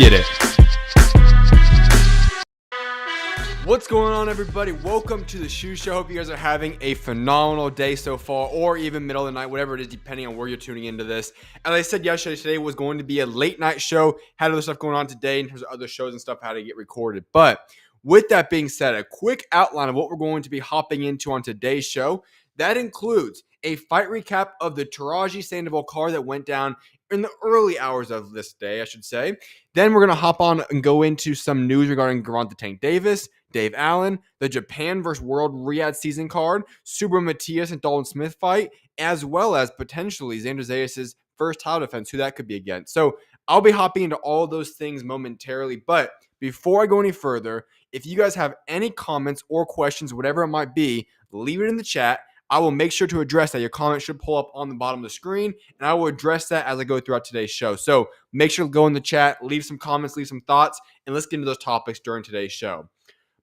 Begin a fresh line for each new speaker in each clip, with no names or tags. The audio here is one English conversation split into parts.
get it. What's going on, everybody? Welcome to the SchuZ Show. Hope you guys are having a phenomenal day so far, or even middle of the night, whatever it is, depending on where you're tuning into this. As I said yesterday, today was going to be a late night show. Had other stuff going on today in terms of other shows and stuff, how to get recorded. But with that being said, a quick outline of what we're going to be hopping into on today's show. That includes a fight recap of the Teraji Sandoval card that went down in the early hours of this day, I should say. Then we're going to hop on and go into some news regarding Gervonta Davis, Dave Allen, the Japan vs. World RIYADH season card, Subriel Matias and Dalton Smith fight, as well as potentially Xander Zayas' first title defense, who that could be against. So I'll be hopping into all those things momentarily. But before I go any further, if you guys have any comments or questions, whatever it might be, leave it in the chat. I will make sure to address that. Your comment should pull up on the bottom of the screen, and I will address that as I go throughout today's show. So make sure to go in the chat, leave some comments, leave some thoughts, and let's get into those topics during today's show.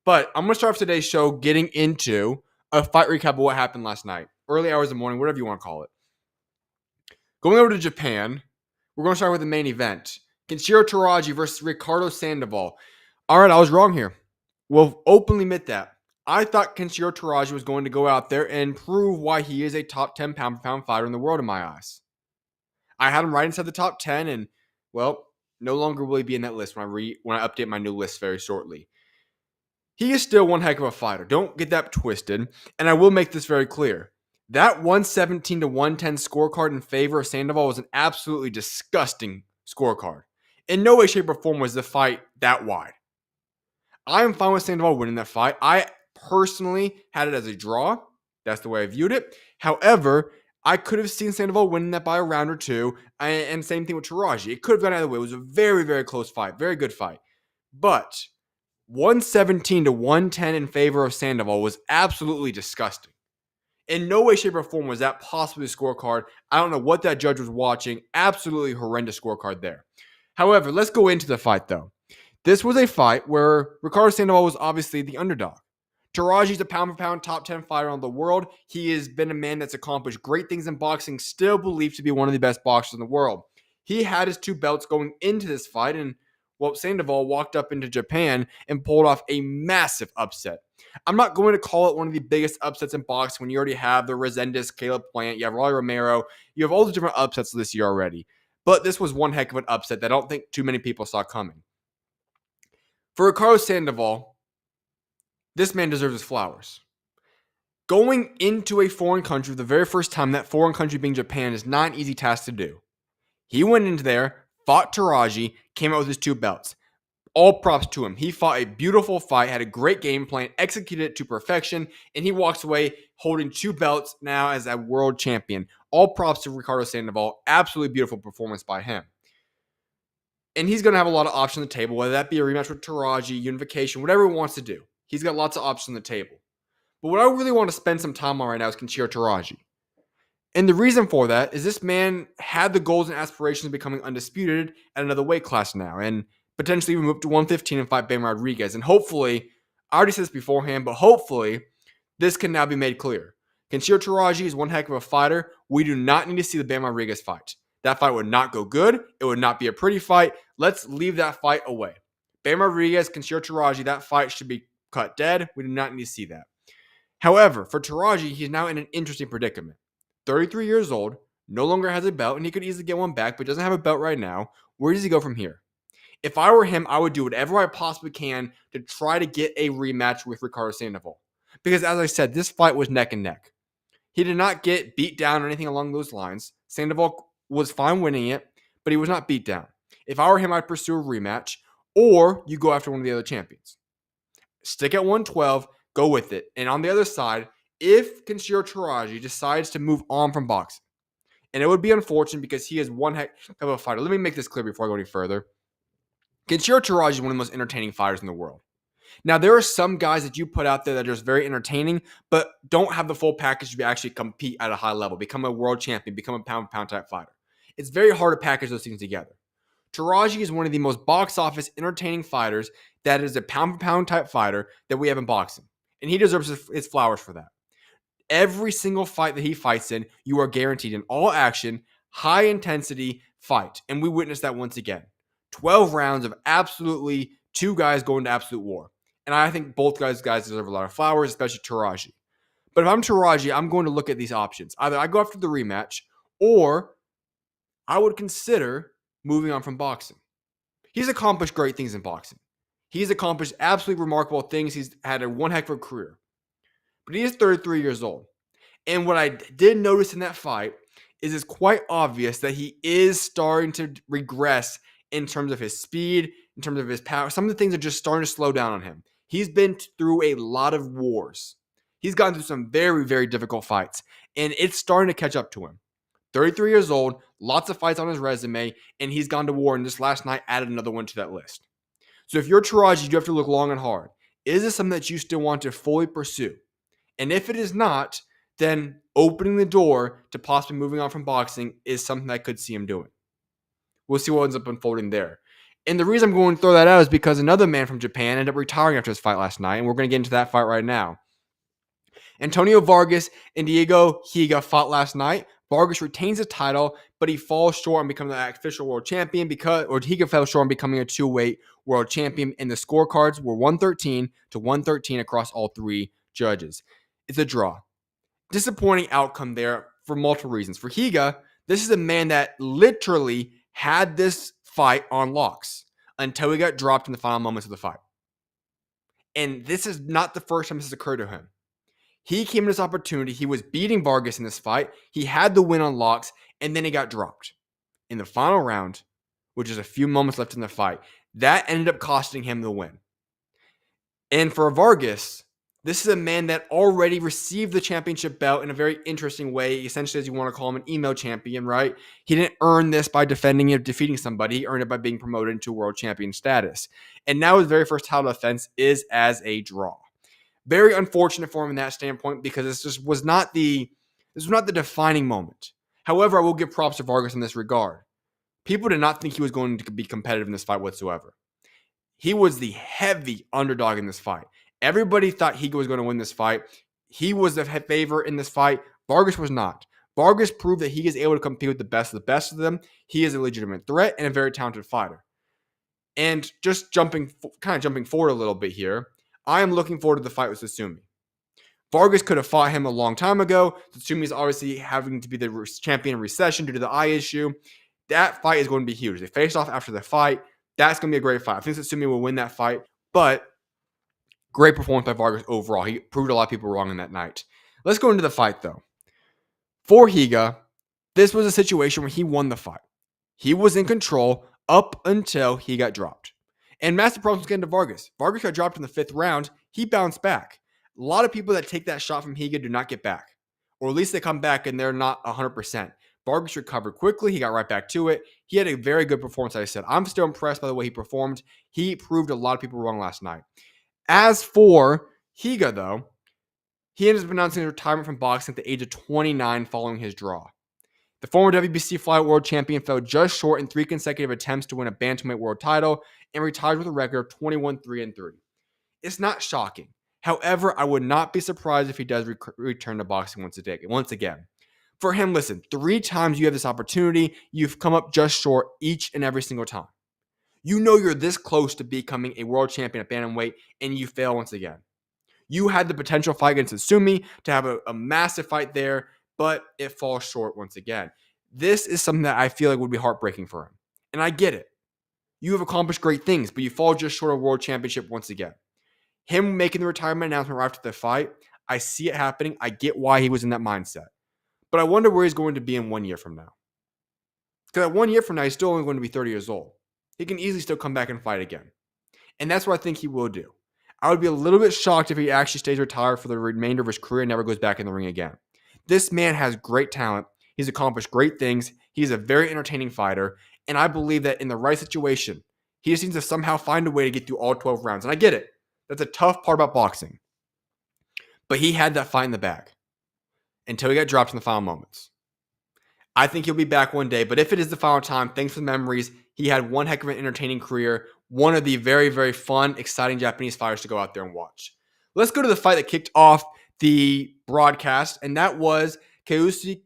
But I'm going to start off today's show getting into a fight recap of what happened last night. Early hours of the morning, whatever you want to call it. Going over to Japan, we're going to start with the main event. Kenshiro Teraji versus Ricardo Sandoval. All right, I was wrong here. We'll openly admit that. I thought Kenshiro Teraji was going to go out there and prove why he is a top 10 pound-for-pound fighter in the world in my eyes. I had him right inside the top 10, and, well, no longer will he be in that list when I update my new list very shortly. He is still one heck of a fighter. Don't get that twisted, and I will make this very clear. That 117 to 110 scorecard in favor of Sandoval was an absolutely disgusting scorecard. In no way, shape, or form was the fight that wide. I am fine with Sandoval winning that fight. I personally had it as a draw. That's the way I viewed it. However, I could have seen Sandoval winning that by a round or two, and same thing with Teraji. It could have gone either way. It was a very, very close fight. Very good fight. But 117 to 110 in favor of Sandoval was absolutely disgusting. In no way, shape, or form was that possibly a scorecard. I don't know what that judge was watching. Absolutely horrendous scorecard there. However, let's go into the fight, though. This was a fight where Ricardo Sandoval was obviously the underdog. Teraji's a pound-for-pound top 10 fighter in the world. He has been a man that's accomplished great things in boxing, still believed to be one of the best boxers in the world. He had his two belts going into this fight, and well, Sandoval walked up into Japan and pulled off a massive upset. I'm not going to call it one of the biggest upsets in boxing when you already have the Resendez, Caleb Plant, you have Rolly Romero, you have all the different upsets this year already. But this was one heck of an upset that I don't think too many people saw coming. For Ricardo Sandoval, this man deserves his flowers. Going into a foreign country for the very first time, that foreign country being Japan, is not an easy task to do. He went into there, fought Teraji, came out with his two belts. All props to him. He fought a beautiful fight, had a great game plan, executed it to perfection, and he walks away holding two belts now as a world champion. All props to Ricardo Sandoval. Absolutely beautiful performance by him. And he's going to have a lot of options on the table, whether that be a rematch with Teraji, unification, whatever he wants to do. He's got lots of options on the table. But what I really want to spend some time on right now is Kenshiro Teraji. And the reason for that is this man had the goals and aspirations of becoming undisputed at another weight class now, and potentially even move to 115 and fight Ben Rodriguez. And hopefully, I already said this beforehand, but hopefully this can now be made clear. Kenshiro Teraji is one heck of a fighter. We do not need to see the Ben Rodriguez fight. That fight would not go good. It would not be a pretty fight. Let's leave that fight away. Ben Rodriguez, Kenshiro Teraji, that fight should be cut dead. We do not need to see that. However, for Teraji, he's now in an interesting predicament. 33 years old, no longer has a belt, and he could easily get one back, but doesn't have a belt right now. Where does he go from here? If I were him, I would do whatever I possibly can to try to get a rematch with Ricardo Sandoval. Because as I said, this fight was neck and neck. He did not get beat down or anything along those lines. Sandoval was fine winning it, but he was not beat down. If I were him, I'd pursue a rematch, or you go after one of the other champions. Stick at 112, go with it. And on the other side, if Kenshiro Teraji decides to move on from boxing, and it would be unfortunate because he is one heck of a fighter. Let me make this clear before I go any further. Kenshiro Teraji is one of the most entertaining fighters in the world. Now, there are some guys that you put out there that are just very entertaining, but don't have the full package to actually compete at a high level, become a world champion, become a pound-for-pound type fighter. It's very hard to package those things together. Teraji is one of the most box office entertaining fighters that is a pound-for-pound type fighter that we have in boxing. And he deserves his flowers for that. Every single fight that he fights in, you are guaranteed an all-action, high-intensity fight. And we witnessed that once again. 12 rounds of absolutely two guys going to absolute war. And I think both guys deserve a lot of flowers, especially Teraji. But if I'm Teraji, I'm going to look at these options. Either I go after the rematch, or I would consider moving on from boxing. He's accomplished great things in boxing. He's accomplished absolutely remarkable things. He's had a one heck of a career. But he is 33 years old. And what I did notice in that fight is it's quite obvious that he is starting to regress in terms of his speed, in terms of his power. Some of the things are just starting to slow down on him. He's been through a lot of wars. He's gone through some very, very difficult fights, and it's starting to catch up to him. 33 years old, lots of fights on his resume, and he's gone to war, and just last night added another one to that list. So if you're Teraji, you have to look long and hard. Is this something that you still want to fully pursue? And if it is not, then opening the door to possibly moving on from boxing is something I could see him doing. We'll see what ends up unfolding there. And the reason I'm going to throw that out is because another man from Japan ended up retiring after his fight last night, and we're going to get into that fight right now. Antonio Vargas and Daigo Higa fought last night. Vargas retains the title, but he falls short on becoming the official world champion Higa fell short on becoming a two-weight world champion, and the scorecards were 113 to 113 across all three judges. It's a draw. Disappointing outcome there for multiple reasons. For Higa, this is a man that literally had this fight on locks until he got dropped in the final moments of the fight. And this is not the first time this has occurred to him. He came to this opportunity. He was beating Vargas in this fight. He had the win on locks, and then he got dropped in the final round, which is a few moments left in the fight. That ended up costing him the win. And for Vargas, this is a man that already received the championship belt in a very interesting way, essentially, as you want to call him, an email champion, right? He didn't earn this by defeating somebody. He earned it by being promoted into world champion status. And now his very first title defense is as a draw. Very unfortunate for him in that standpoint, because this was not the defining moment. However, I will give props to Vargas in this regard. People did not think he was going to be competitive in this fight whatsoever. He was the heavy underdog in this fight. Everybody thought Higa was going to win this fight. He was the favorite in this fight. Vargas was not. Vargas proved that he is able to compete with the best of them. He is a legitimate threat and a very talented fighter. And just jumping forward a little bit here, I am looking forward to the fight with Tsutsumi. Vargas could have fought him a long time ago. Tsutsumi is obviously having to be the champion in recession due to the eye issue. That fight is going to be huge. They face off after the fight. That's going to be a great fight. I think Tsutsumi will win that fight, but great performance by Vargas overall. He proved a lot of people wrong in that night. Let's go into the fight, though. For Higa, this was a situation where he won the fight. He was in control up until he got dropped. And massive problems getting to Vargas. Vargas got dropped in the 5th round. He bounced back. A lot of people that take that shot from Higa do not get back. Or at least they come back and they're not 100%. Vargas recovered quickly. He got right back to it. He had a very good performance, like I said. I'm still impressed by the way he performed. He proved a lot of people wrong last night. As for Higa, though, he ended up announcing his retirement from boxing at the age of 29 following his draw. The former WBC flyweight world champion fell just short in 3 consecutive attempts to win a bantamweight world title and retired with a record of 21-3-3. It's not shocking. However, I would not be surprised if he does return to boxing once again. For him, listen, 3 times you have this opportunity, you've come up just short each and every single time. You know you're this close to becoming a world champion at bantamweight, and you fail once again. You had the potential fight against Tsutsumi to have a massive fight there, but it falls short once again. This is something that I feel like would be heartbreaking for him. And I get it. You have accomplished great things, but you fall just short of world championship once again. Him making the retirement announcement right after the fight, I see it happening. I get why he was in that mindset. But I wonder where he's going to be in 1 year from now. Because 1 year from now, he's still only going to be 30 years old. He can easily still come back and fight again. And that's what I think he will do. I would be a little bit shocked if he actually stays retired for the remainder of his career and never goes back in the ring again. This man has great talent. He's accomplished great things. He's a very entertaining fighter. And I believe that in the right situation, he just needs to somehow find a way to get through all 12 rounds. And I get it. That's a tough part about boxing. But he had that fight in the bag until he got dropped in the final moments. I think he'll be back one day. But if it is the final time, thanks for the memories. He had one heck of an entertaining career. One of the very, very fun, exciting Japanese fighters to go out there and watch. Let's go to the fight that kicked off the broadcast, and that was Kyosuke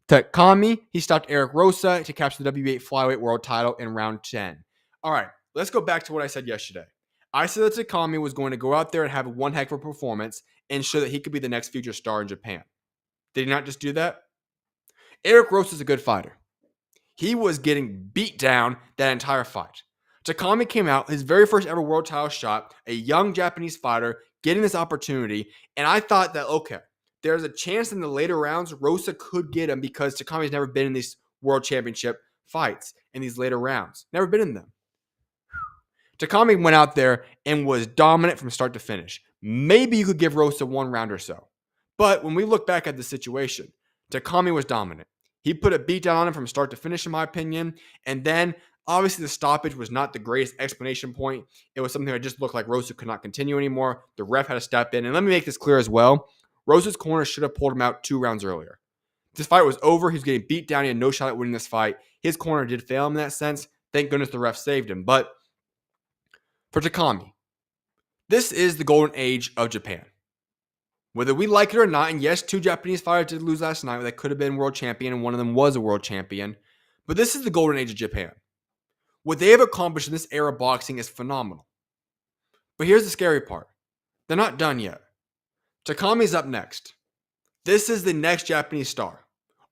Takami, he stopped Erick Rosa to capture the W8 flyweight world title in round 10. All right, let's go back to what I said yesterday. I said that Takami was going to go out there and have one heck of a performance and show that he could be the next future star in Japan. Did he not just do that? Erick Rosa is a good fighter. He was getting beat down that entire fight. Takami came out, his very first ever world title shot, a young Japanese fighter getting this opportunity, and I thought that, okay, there's a chance in the later rounds Rosa could get him because Takami's never been in these world championship fights in these later rounds. Never been in them. Takami went out there and was dominant from start to finish. Maybe you could give Rosa one round or so. But when we look back at the situation, Takami was dominant. He put a beat down on him from start to finish, in my opinion. And then, obviously, the stoppage was not the greatest explanation point. It was something that just looked like Rosa could not continue anymore. The ref had to step in. And let me make this clear as well. Rosa's corner should have pulled him out 2 rounds earlier. This fight was over. He was getting beat down. He had no shot at winning this fight. His corner did fail him in that sense. Thank goodness the ref saved him. But for Takami, this is the golden age of Japan. Whether we like it or not, and yes, 2 Japanese fighters did lose last night that could have been world champion, and one of them was a world champion. But this is the golden age of Japan. What they have accomplished in this era of boxing is phenomenal. But here's the scary part. They're not done yet. Takami's up next. This is the next Japanese star.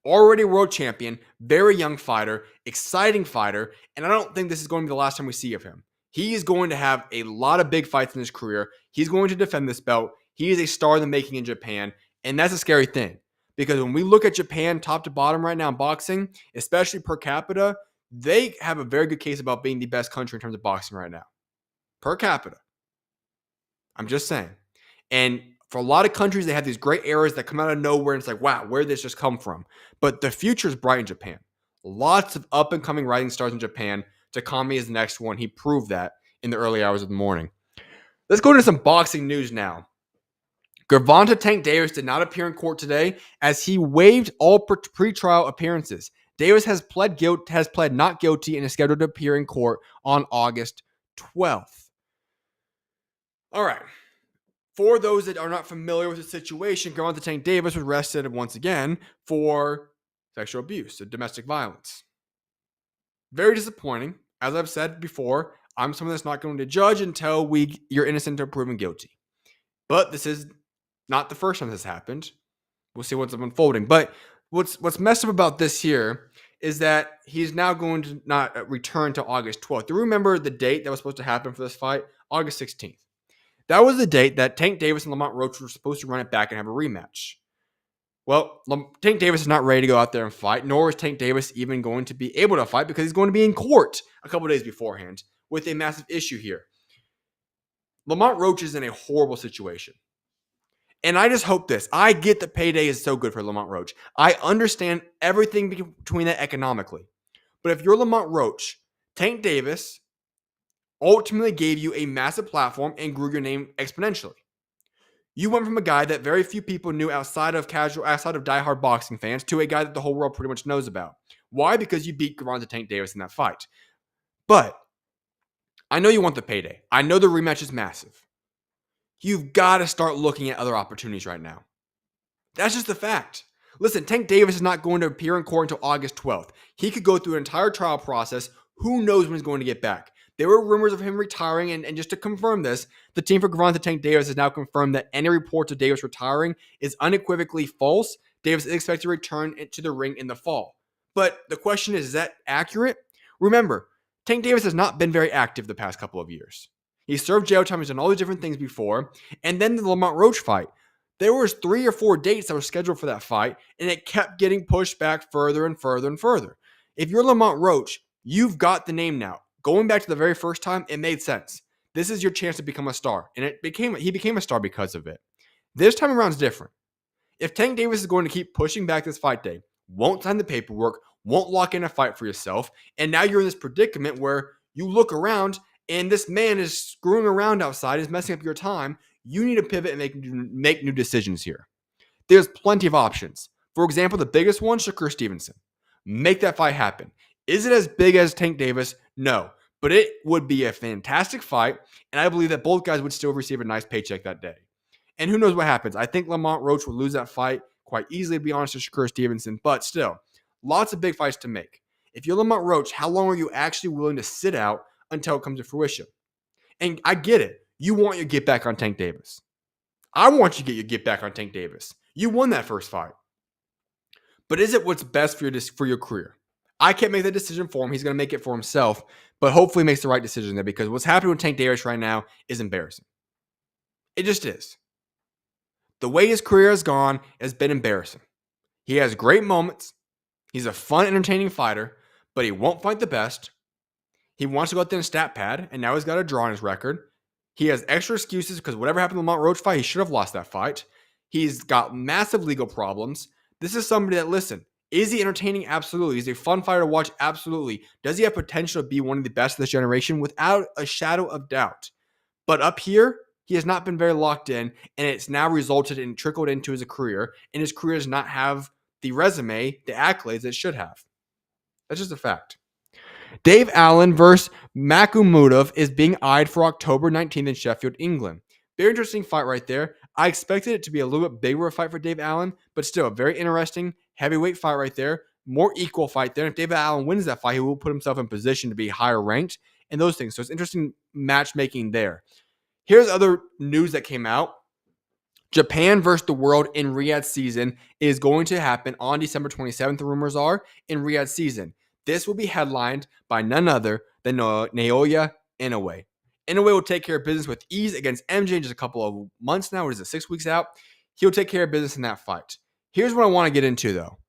Already world champion, very young fighter, exciting fighter, and I don't think this is going to be the last time we see of him. He is going to have a lot of big fights in his career. He's going to defend this belt. He is a star in the making in Japan, and that's a scary thing. Because when we look at Japan top to bottom right now in boxing, especially per capita, they have a very good case about being the best country in terms of boxing right now. Per capita. I'm just saying. And for a lot of countries, they have these great eras that come out of nowhere, and it's like, wow, where did this just come from? But the future is bright in Japan. Lots of up-and-coming rising stars in Japan. Takami is the next one. He proved that in the early hours of the morning. Let's go into some boxing news now. Gervonta Tank Davis did not appear in court today as he waived all pre-trial appearances. Davis has pled not guilty and is scheduled to appear in court on August 12th. All right. For those that are not familiar with the situation, Gervonta Tank Davis was arrested once again for sexual abuse, so domestic violence. Very disappointing. As I've said before, I'm someone that's not going to judge until you're innocent until proven guilty. But this is not the first time this happened. We'll see what's unfolding. But what's messed up about this here is that he's now going to not return to August 12th. Do you remember the date that was supposed to happen for this fight? August 16th. That was the date that Tank Davis and Lamont Roach were supposed to run it back and have a rematch. Well, Tank Davis is not ready to go out there and fight, nor is Tank Davis even going to be able to fight because he's going to be in court a couple days beforehand with a massive issue here. Lamont Roach is in a horrible situation. And I just hope this. I get that payday is so good for Lamont Roach. I understand everything between that economically. But if you're Lamont Roach, Tank Davis ultimately gave you a massive platform and grew your name exponentially. You went from a guy that very few people knew outside of diehard boxing fans to a guy that the whole world pretty much knows about. Why? Because you beat Gervonta Tank Davis in that fight. But I know you want the payday. I know the rematch is massive. You've got to start looking at other opportunities right now. That's just the fact. Listen, Tank Davis is not going to appear in court until August 12th. He could go through an entire trial process. Who knows when he's going to get back? There were rumors of him retiring, and just to confirm this, the team for Gervonta Tank Davis has now confirmed that any reports of Davis retiring is unequivocally false. Davis is expected to return to the ring in the fall. But the question is that accurate? Remember, Tank Davis has not been very active the past couple of years. He served jail time, he's done all these different things before, and then the Lamont Roach fight. There was 3 or 4 dates that were scheduled for that fight, and it kept getting pushed back further and further and further. If you're Lamont Roach, you've got the name now. Going back to the very first time, it made sense. This is your chance to become a star, and he became a star because of it. This time around is different. If Tank Davis is going to keep pushing back this fight day, won't sign the paperwork, won't lock in a fight for yourself, and now you're in this predicament where you look around and this man is screwing around outside, is messing up your time, you need to pivot and make new decisions here. There's plenty of options. For example, the biggest one, Shakur Stevenson. Make that fight happen. Is it as big as Tank Davis? No. But it would be a fantastic fight, and I believe that both guys would still receive a nice paycheck that day. And who knows what happens. I think Lamont Roach will lose that fight quite easily, to be honest, to Shakur Stevenson. But still, Lots of big fights to make. If you're Lamont Roach, how long are you actually willing to sit out until it comes to fruition? And I get it. You want your get back on Tank Davis. I want you to get your get back on Tank Davis. You won that first fight. But is it what's best for your career? I can't make that decision for him. He's going to make it for himself, but hopefully makes the right decision there, because what's happening with Tank Davis right now is embarrassing. It just is. The way his career has gone has been embarrassing. He has great moments. He's a fun, entertaining fighter, but he won't fight the best. He wants to go out there in stat pad, and now he's got a draw on his record. He has extra excuses because whatever happened to the Lamont Roach fight, he should have lost that fight. He's got massive legal problems. This is somebody that, listen, is he entertaining? Absolutely. Is he a fun fighter to watch? Absolutely. Does he have potential to be one of the best of this generation? Without a shadow of doubt. But up here, he has not been very locked in, and it's now resulted in trickled into his career, and his career does not have the resume, the accolades it should have. That's just a fact. Dave Allen versus Makhmudov is being eyed for October 19th in Sheffield, England. Very interesting fight right there. I expected it to be a little bit bigger a fight for Dave Allen, but still a very interesting heavyweight fight right there. More equal fight there. If Dave Allen wins that fight, he will put himself in position to be higher ranked and those things. So it's interesting matchmaking there. Here's other news that came out. Japan versus the world in RIYADH season is going to happen on December 27th, the rumors are, in RIYADH season. This will be headlined by none other than Naoya Inoue. Inoue will take care of business with ease against MJ in just a couple of months now. What is it, 6 weeks out? He'll take care of business in that fight. Here's what I want to get into, though.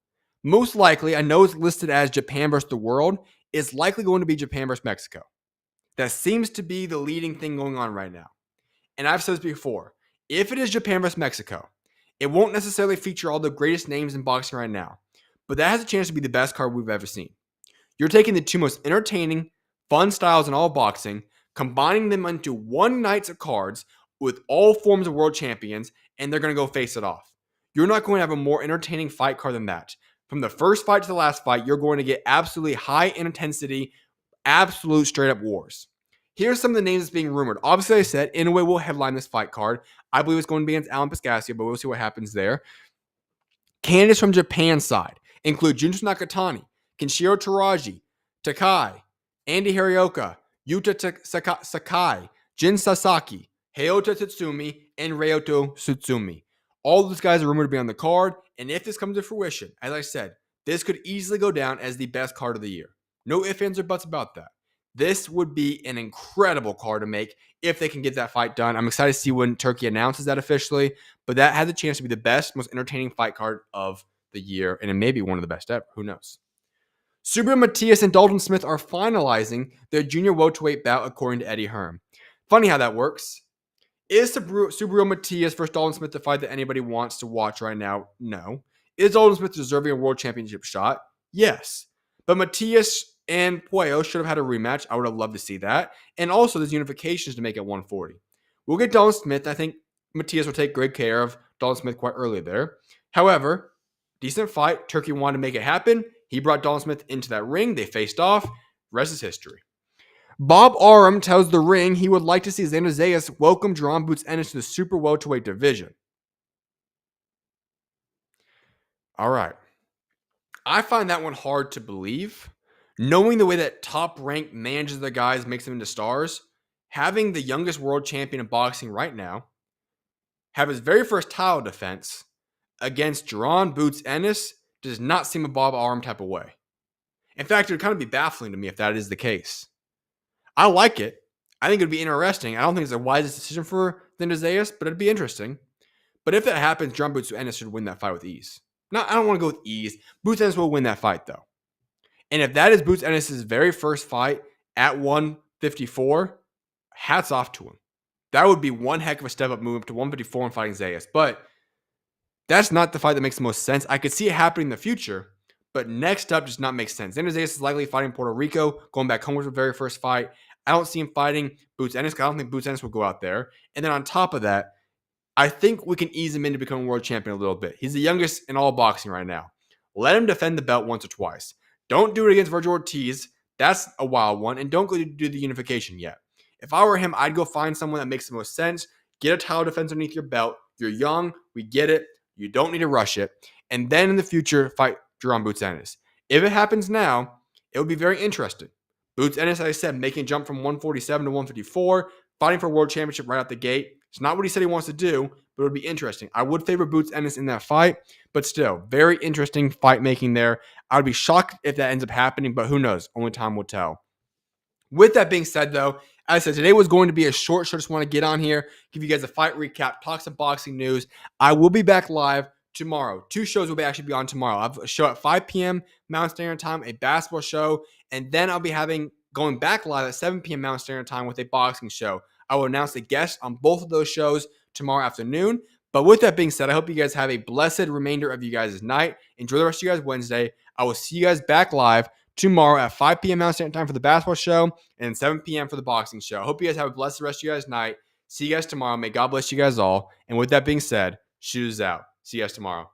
Most likely, I know it's listed as Japan versus the world. It's likely going to be Japan versus Mexico. That seems to be the leading thing going on right now. And I've said this before. If it is Japan versus Mexico, it won't necessarily feature all the greatest names in boxing right now. But that has a chance to be the best card we've ever seen. You're taking the two most entertaining, fun styles in all boxing, combining them into one night's of cards with all forms of world champions, and they're going to go face it off. You're not going to have a more entertaining fight card than that. From the first fight to the last fight, you're going to get absolutely high intensity, absolute straight up wars. Here's some of the names that's being rumored. Obviously, I said Inoue will headline this fight card. I believe it's going to be against Alan Piscasio, but we'll see what happens there. Candidates from Japan's side include Junto Nakatani, Kenshiro Teraji, Takami, Andy Hirioka, Yuta Sakai, Jin Sasaki, Hayota Tatsumi, and Ryoto Tsutsumi. All of these guys are rumored to be on the card, and if this comes to fruition, as I said, this could easily go down as the best card of the year. No ifs, ands, or buts about that. This would be an incredible card to make if they can get that fight done. I'm excited to see when Turkey announces that officially, but that has a chance to be the best, most entertaining fight card of the year, and it may be one of the best ever. Who knows? Subriel, Matias, and Dalton Smith are finalizing their junior welterweight bout, according to Eddie Hearn. Funny how that works. Is Subriel Matias versus Dalton Smith the fight that anybody wants to watch right now? No. Is Dalton Smith deserving a world championship shot? Yes. But Matias and Puello should have had a rematch. I would have loved to see that. And also, there's unifications to make it 140. We'll get Dalton Smith. I think Matias will take great care of Dalton Smith quite early there. However, decent fight. Turkey wanted to make it happen. He brought Dalton Smith into that ring. They faced off. Rest is history. Bob Arum tells the ring he would like to see Xander Zayas welcome Jaron Boots Ennis to the super welterweight division. All right. I find that one hard to believe. Knowing the way that Top Rank manages their guys, makes them into stars, having the youngest world champion in boxing right now have his very first title defense against Jaron Boots Ennis does not seem a Bob Arum type of way. In fact, it would kind of be baffling to me if that is the case. I like it. I think it would be interesting. I don't think it's the wisest decision for Xander Zayas, but it'd be interesting. But if that happens, Jaron Boots Ennis should win that fight with ease. No, I don't want to go with ease. Boots Ennis will win that fight, though. And if that is Boots Ennis' very first fight at 154, hats off to him. That would be one heck of a step up move to 154 and fighting Zayas. But that's not the fight that makes the most sense. I could see it happening in the future, but next up does not make sense. Xander Zayas is likely fighting Puerto Rico, going back home with the very first fight. I don't see him fighting Boots Ennis because I don't think Boots Ennis will go out there. And then on top of that, I think we can ease him into becoming world champion a little bit. He's the youngest in all boxing right now. Let him defend the belt once or twice. Don't do it against Virgil Ortiz. That's a wild one. And don't go do the unification yet. If I were him, I'd go find someone that makes the most sense. Get a title defense underneath your belt. You're young. We get it. You don't need to rush it. And then in the future, fight Jaron Boots Ennis. If it happens now, it would be very interesting. Boots Ennis, as I said, making a jump from 147 to 154, fighting for a world championship right out the gate. It's not what he said he wants to do, but it would be interesting. I would favor Boots Ennis in that fight, but still, very interesting fight making there. I would be shocked if that ends up happening, but who knows? Only time will tell. With that being said, though, as I said, today was going to be a short show. Just want to get on here, give you guys a fight recap, talk some boxing news. I will be back live tomorrow. 2 shows will actually be on tomorrow. I have a show at 5 p.m. Mountain Standard Time, a basketball show, and then I'll be going back live at 7 p.m. Mountain Standard Time with a boxing show. I will announce the guests on both of those shows tomorrow afternoon. But with that being said, I hope you guys have a blessed remainder of you guys' night. Enjoy the rest of you guys' Wednesday. I will see you guys back live tomorrow at 5 p.m. Mountain Standard Time for the basketball show and 7 p.m. for the boxing show. I hope you guys have a blessed rest of you guys' night. See you guys tomorrow. May God bless you guys all. And with that being said, SchuZ out. See you guys tomorrow.